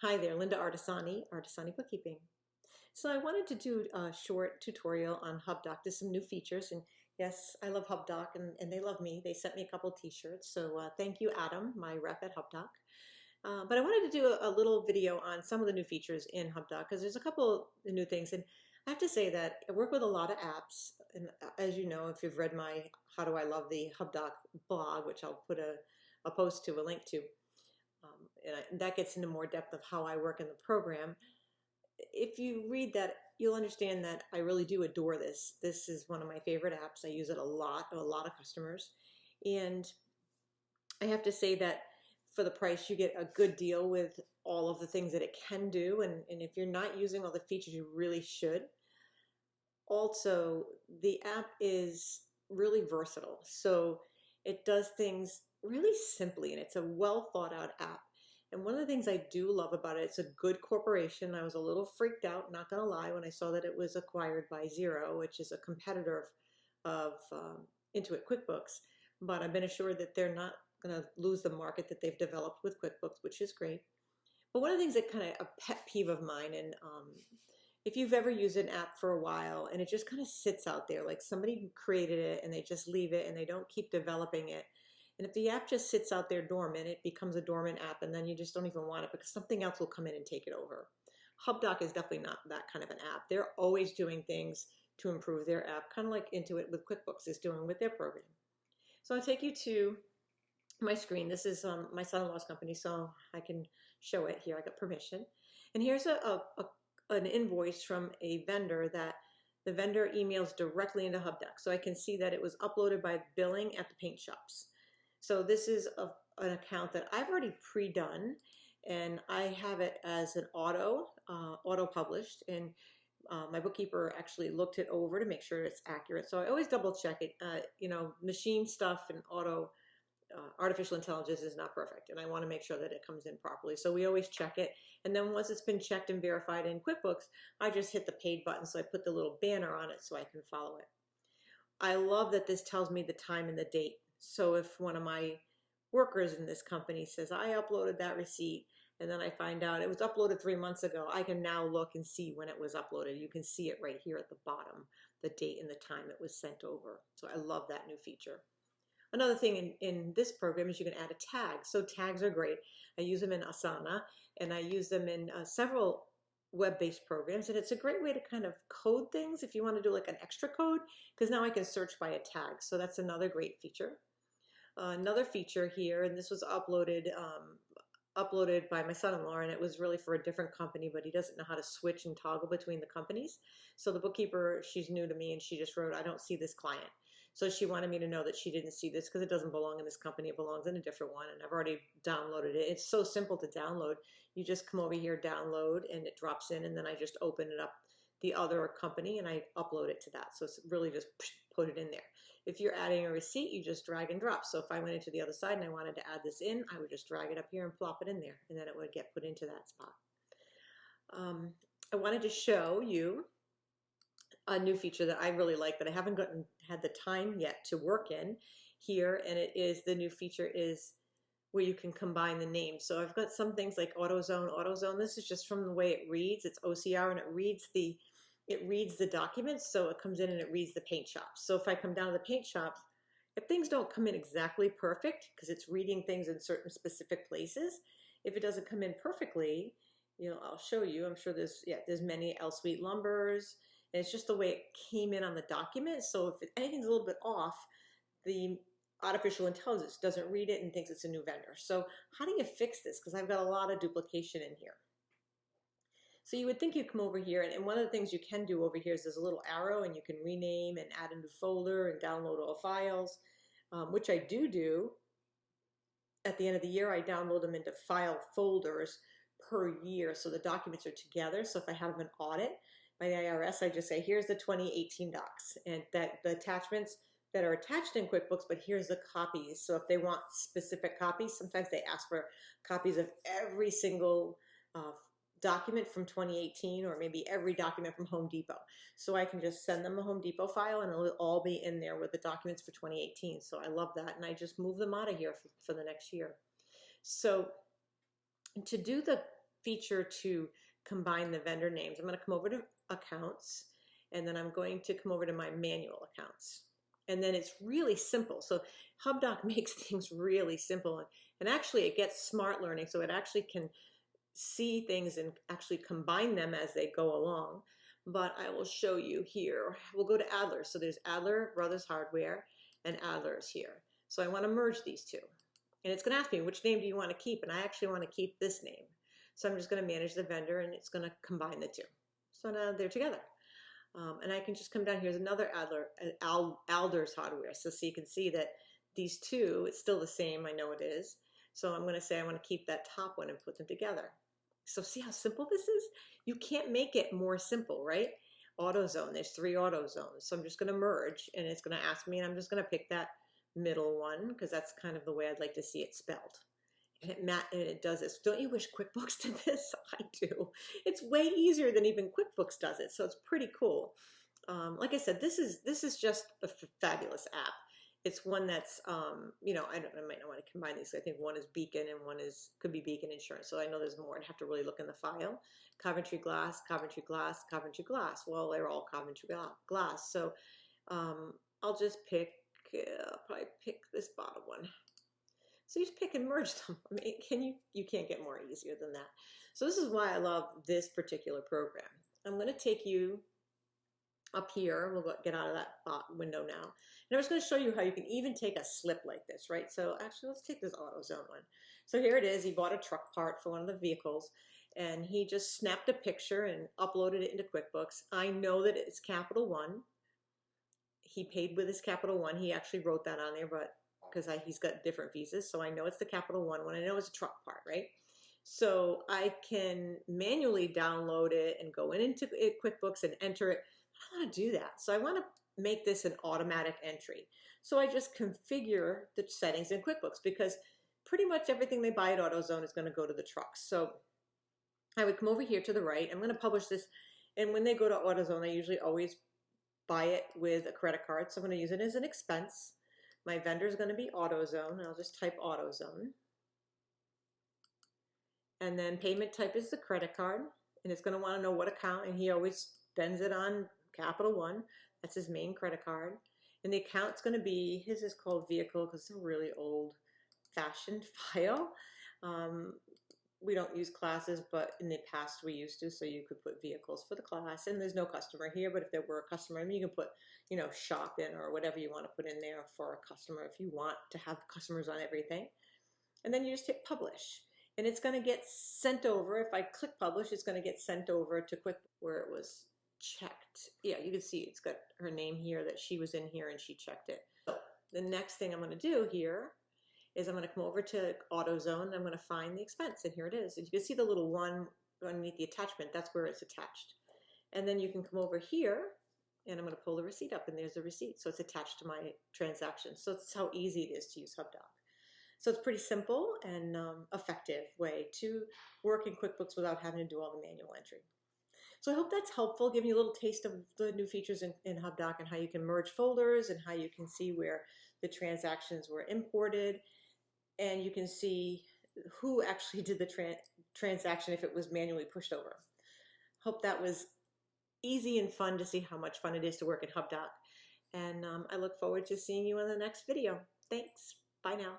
Hi there, Linda Artisani Bookkeeping. So I wanted to do a short tutorial on Hubdoc. There's some new features, and yes, I love Hubdoc, and they love me. They sent me a couple t-shirts, so thank you, Adam, my rep at Hubdoc. But I wanted to do a little video on some of the new features in Hubdoc because there's a couple of new things, and I have to say that I work with a lot of apps, and as you know, if you've read my How Do I Love the Hubdoc blog, which I'll put a post to, a link to, and that gets into more depth of how I work in the program. If you read that, you'll understand that I really do adore this. This is one of my favorite apps. I use it a lot of customers. And I have to say that for the price, you get a good deal with all of the things that it can do. And if you're not using all the features, you really should. Also, the app is really versatile. So it does things really simply, and it's a well thought out app. And one of the things I do love about it, it's a good corporation. I was a little freaked out, not gonna lie, when I saw that it was acquired by Xero, which is a competitor of Intuit QuickBooks. But I've been assured that they're not gonna lose the market that they've developed with QuickBooks, which is great. But one of the things that kind of a pet peeve of mine, and if you've ever used an app for a while and it just kind of sits out there, like somebody created it and they just leave it and they don't keep developing it. And if the app just sits out there dormant, it becomes a dormant app, and then you just don't even want it because something else will come in and take it over. Hubdoc is definitely not that kind of an app. They're always doing things to improve their app, kind of like Intuit with QuickBooks is doing with their program. So I'll take you to my screen. This is my son-in-law's company, so I can show it here. I got permission. And here's an invoice from a vendor that the vendor emails directly into Hubdoc. So I can see that it was uploaded by billing at the paint shops. So this is an account that I've already pre-done, and I have it as an auto published, and my bookkeeper actually looked it over to make sure it's accurate. So I always double check it. Machine stuff and artificial intelligence is not perfect, and I want to make sure that it comes in properly. So we always check it, and then once it's been checked and verified in QuickBooks, I just hit the paid button, so I put the little banner on it so I can follow it. I love that this tells me the time and the date. So if one of my workers in this company says, I uploaded that receipt, and then I find out it was uploaded 3 months ago, I can now look and see when it was uploaded. You can see it right here at the bottom, the date and the time it was sent over. So I love that new feature. Another thing in this program is you can add a tag. So tags are great. I use them in Asana, and I use them in several web-based programs, and it's a great way to kind of code things if you want to do like an extra code, because now I can search by a tag. So that's another great feature. Another feature here, and this was uploaded by my son-in-law, and it was really for a different company, but he doesn't know how to switch and toggle between the companies. So the bookkeeper, she's new to me, and she just wrote, I don't see this client. So she wanted me to know that she didn't see this because it doesn't belong in this company, it belongs in a different one, and I've already downloaded it. It's so simple to download. You just come over here, download, and it drops in, and then I just open it up the other company and I upload it to that. So it's really just put it in there. If you're adding a receipt, you just drag and drop. So if I went into the other side and I wanted to add this in, I would just drag it up here and plop it in there, and then it would get put into that spot. I wanted to show you a new feature that I really like that I haven't had the time yet to work in here, and it is the new feature is where you can combine the names. So I've got some things like AutoZone. This is just from the way it reads. It's OCR, and it reads the documents, so it comes in and it reads the paint shop. So if I come down to the paint shop, if things don't come in exactly perfect, because it's reading things in certain specific places, if it doesn't come in perfectly, I'll show you. I'm sure there's many L Suite Lumbers, and it's just the way it came in on the document. So if anything's a little bit off, the artificial intelligence doesn't read it and thinks it's a new vendor. So how do you fix this? Because I've got a lot of duplication in here. So you would think you'd come over here, and one of the things you can do over here is there's a little arrow, and you can rename and add a new folder and download all files, which I do. At the end of the year, I download them into file folders per year, so the documents are together. So if I have an audit by the IRS, I just say, here's the 2018 docs, and that the attachments that are attached in QuickBooks, but here's the copies. So if they want specific copies, sometimes they ask for copies of every single document from 2018, or maybe every document from Home Depot. So I can just send them a Home Depot file, and it'll all be in there with the documents for 2018. So I love that, and I just move them out of here for the next year. So to do the feature to combine the vendor names. I'm going to come over to accounts, and then I'm going to come over to my manual accounts. And then it's really simple. So Hubdoc makes things really simple. And actually it gets smart learning. So it actually can see things and actually combine them as they go along. But I will show you here. We'll go to Adler. So there's Adler Brothers Hardware and Adler's here. So I want to merge these two. And it's going to ask me, which name do you want to keep? And I actually want to keep this name. So I'm just going to manage the vendor, and it's going to combine the two. So now they're together. And I can just come down. Here's another Adler's Hardware. So you can see that these two, it's still the same. I know it is. So I'm going to say I want to keep that top one and put them together. So see how simple this is? You can't make it more simple, right? AutoZone, there's 3 AutoZones. So I'm just going to merge, and it's going to ask me, and I'm just going to pick that middle one because that's kind of the way I'd like to see it spelled. And it does this. Don't you wish QuickBooks did this? I do. It's way easier than even QuickBooks does it, so it's pretty cool. Like I said, this is just a fabulous app. It's one that's, you know, I might not want to combine these. I think one is Beacon and one could be Beacon Insurance. So I know there's more. I'd have to really look in the file. Coventry Glass, Coventry Glass, Coventry Glass. Well, they're all Coventry Glass. So I'll just probably pick this bottom one. So you just pick and merge them. I mean, you can't get more easier than that. So this is why I love this particular program. I'm going to take you up here. We'll get out of that window now. And I'm just going to show you how you can even take a slip like this, right? So actually, let's take this AutoZone one. So here it is. He bought a truck part for one of the vehicles, and he just snapped a picture and uploaded it into QuickBooks. I know that it's Capital One. He paid with his Capital One. He actually wrote that on there, but because he's got different visas, so I know it's the Capital One one. I know it's a truck part, right? So I can manually download it and go into QuickBooks and enter it. I don't want to do that. So I want to make this an automatic entry. So I just configure the settings in QuickBooks because pretty much everything they buy at AutoZone is going to go to the trucks. So I would come over here to the right. I'm going to publish this. And when they go to AutoZone, I usually always buy it with a credit card. So I'm going to use it as an expense. My vendor is going to be AutoZone, and I'll just type AutoZone. And then payment type is the credit card, and it's going to want to know what account, and he always spends it on Capital One. That's his main credit card. And the account's going to be, his is called vehicle because it's a really old-fashioned file. We don't use classes, but in the past we used to, so you could put vehicles for the class, and there's no customer here, but if there were a customer, I mean, you can put, you know, shop in or whatever you want to put in there for a customer if you want to have customers on everything. And then you just hit publish, and it's going to get sent over. If I click publish, it's going to get sent over to QuickBooks where it was checked. Yeah, you can see it's got her name here that she was in here and she checked it. So the next thing I'm going to do here is I'm going to come over to AutoZone and I'm going to find the expense, and here it is. And you can see the little one underneath the attachment. That's where it's attached. And then you can come over here and I'm going to pull the receipt up, and there's the receipt. So it's attached to my transaction. So that's how easy it is to use Hubdoc. So it's pretty simple and effective way to work in QuickBooks without having to do all the manual entry. So I hope that's helpful, giving you a little taste of the new features in Hubdoc and how you can merge folders and how you can see where the transactions were imported. And you can see who actually did the transaction if it was manually pushed over. Hope that was easy and fun to see how much fun it is to work in Hubdoc. And I look forward to seeing you in the next video. Thanks. Bye now.